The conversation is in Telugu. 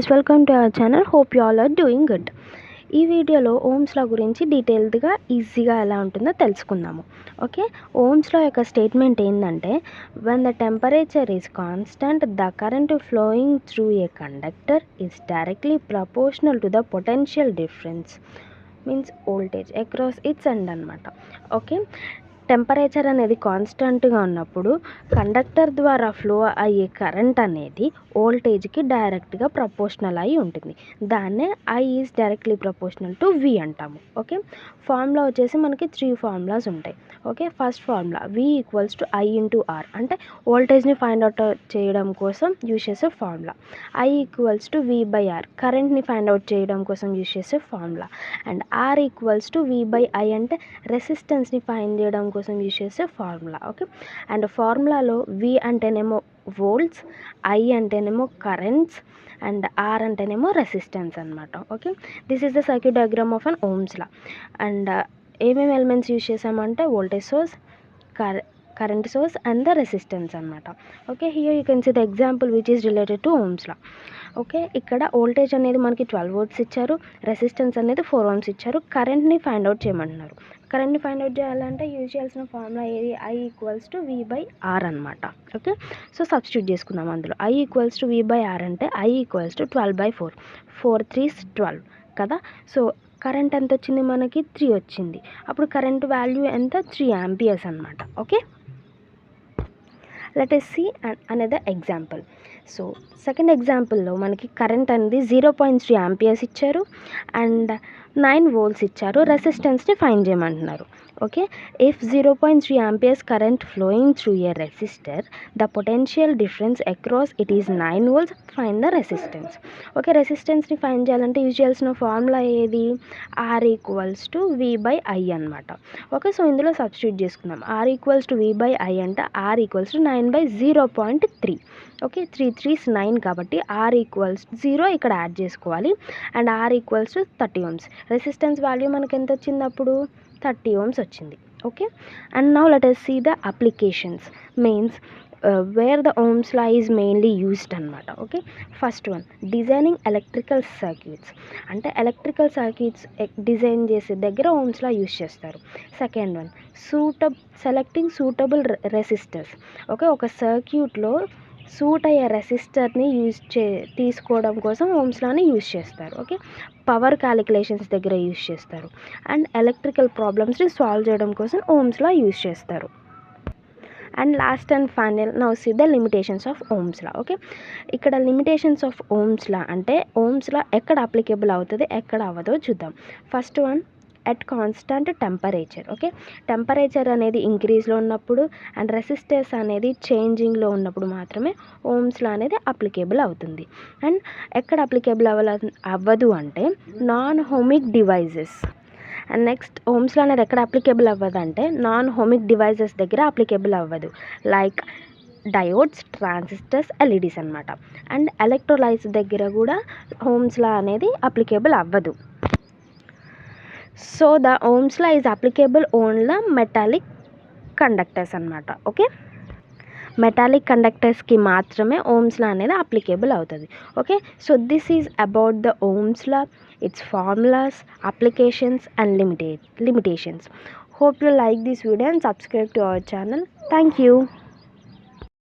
guys, welcome to our channel. Hope you all are doing good. ఈ వీడియోలో ఓమ్స్ లా గురించి డీటెయిల్డ్గా ఈజీగా ఎలా ఉంటుందో తెలుసుకుందాము. ఓకే, ఓమ్స్ లా యొక్క స్టేట్మెంట్ ఏంటంటే, when the temperature is constant, the current flowing through a conductor is directly proportional to the potential difference, means voltage across its end అనమాట. ఓకే, టెంపరేచర్ అనేది కాన్స్టెంట్గా ఉన్నప్పుడు కండక్టర్ ద్వారా ఫ్లో అయ్యే కరెంట్ అనేది వోల్టేజ్కి డైరెక్ట్గా ప్రపోర్షనల్ అయి ఉంటుంది. దాన్నే I is directly proportional to V అంటాము. ఓకే, ఫార్ములా వచ్చేసి మనకి 3 ఫార్ములాస్ ఉంటాయి. Okay, first formula V equals to I into R, అంటే వోల్టేజ్ని ఫైండ్ అవుట్ చేయడం కోసం యూజ్ చేసే formula. I equals to V by R, కరెంట్ని ఫైండ్ అవుట్ చేయడం కోసం యూజ్ చేసే formula. And R equals to V by I, అంటే రెసిస్టెన్స్ని ఫైండ్ చేయడం కోసం యూజ్ చేసే ఫార్ములా. ఓకే, అండ్ ఫార్ములాలో V అంటేనేమో వోల్ట్స్, I అంటేనేమో కరెంట్స్, అండ్ R అంటేనేమో రెసిస్టెన్స్ అనమాట. Okay, this is the circuit diagram of an Ohm's law. And ఏమేమి ఎలిమెంట్స్ యూజ్ చేసామంటే voltage source, current source and the resistance అనమాట. Okay, here you can see the example which is related to Ohm's law. Okay, ఇక్కడ వోల్టేజ్ అనేది మనకి 12 volts ఇచ్చారు, రెసిస్టెన్స్ అనేది 4 ohms ఇచ్చారు, కరెంట్ని ఫైండ్ అవుట్ చేయమంటున్నారు. కరెంట్ని ఫైండ్ అవుట్ చేయాలంటే యూజ్ చేయాల్సిన ఫార్ములా ఏది? I equals to V by R అనమాట. ఓకే, సో సబ్స్టిట్యూట్ చేసుకుందాం అందులో. I equals to V by R అంటే I ఈక్వల్స్ టు 12/4, 4 3s 12 కదా. సో కరెంట్ ఎంత వచ్చింది మనకి? 3 వచ్చింది. అప్పుడు కరెంట్ వాల్యూ ఎంత? 3 amperes అనమాట. Okay, let us see another example. So second ఎగ్జాంపుల్లో మనకి కరెంట్ అనేది 0.3 amperes ఇచ్చారు అండ్ 9 volts ఇచ్చారు, రెసిస్టెన్స్ని ఫైండ్ చేయమంటున్నారు. Okay, if 0.3 amperes current flowing through a resistor, the potential difference across it is 9 volts, find the resistance. Okay, రెసిస్టెన్స్ని ఫైండ్ చేయాలంటే యూజ్ చేయాల్సిన ఫార్ములా ఏది? R equals to V by I అనమాట. ఓకే, సో ఇందులో సబ్స్టిట్యూట్ చేసుకుందాం. R equals to V by I అంటే R equals to 9/0.3. Okay, 3 3s 9 కాబట్టి R ఈక్వల్స్ 0 ఇక్కడ యాడ్ చేసుకోవాలి. And R equals to 30 ohms. Resistance value మనకి ఎంత వచ్చింది అప్పుడు? 30 ohms వచ్చింది. Okay, and now let us see the applications, means where the Ohm's law is mainly used అనమాట. Okay, first one designing electrical circuits, అంటే ఎలక్ట్రికల్ సర్క్యూట్స్ డిజైన్ చేసే దగ్గర ఓమ్స్ లా యూజ్ చేస్తారు. Second one selecting suitable resistors. Okay, ఒక సర్క్యూట్లో సూట్ అయ్యే రెసిస్టర్ని తీసుకోవడం కోసం ఓమ్స్ లాని యూజ్ చేస్తారు. ఓకే, పవర్ క్యాలిక్యులేషన్స్ దగ్గర యూజ్ చేస్తారు. అండ్ ఎలక్ట్రికల్ ప్రాబ్లమ్స్ని సాల్వ్ చేయడం కోసం ఓమ్స్ లా యూజ్ చేస్తారు. And last and final now see the limitations of Ohm's law. Okay, ఇక్కడ లిమిటేషన్స్ ఆఫ్ ఓమ్స్ లా అంటే ఓమ్స్ లా ఎక్కడ అప్లికేబుల్ అవుతుంది, ఎక్కడ అవ్వదో చూద్దాం. First one at constant temperature. Okay, temperature అనేది ఇంక్రీజ్లో ఉన్నప్పుడు అండ్ రెసిస్టెన్స్ అనేది చేంజింగ్లో ఉన్నప్పుడు మాత్రమే ఓమ్స్ లా అనేది అప్లికేబుల్ అవుతుంది. అండ్ ఎక్కడ అప్లికేబుల్ అవ్వదు అంటే non ohmic devices. And next Ohm's law అనేది ఎక్కడ అప్లికేబుల్ అవ్వదు అంటే నాన్ హోమిక్ డివైజెస్ దగ్గర అప్లికేబుల్ అవ్వదు, లైక్ డయోడ్స్, ట్రాన్సిస్టర్స్, ఎల్ఈడీస్ అనమాట. అండ్ ఎలక్ట్రోలైట్స్ దగ్గర కూడా ఓమ్స్ లా అనేది అప్లికేబుల్ అవ్వదు. So the Ohm's law is applicable only metallic conductors అనమాట. ఓకే, మెటాలిక్ కండక్టర్స్కి మాత్రమే ఓమ్స్ లా అనేది అప్లికేబుల్ అవుతుంది. Okay, so this is about the Ohm's law, its formulas, applications and limitations. Hope you like this video and subscribe to our channel. Thank you.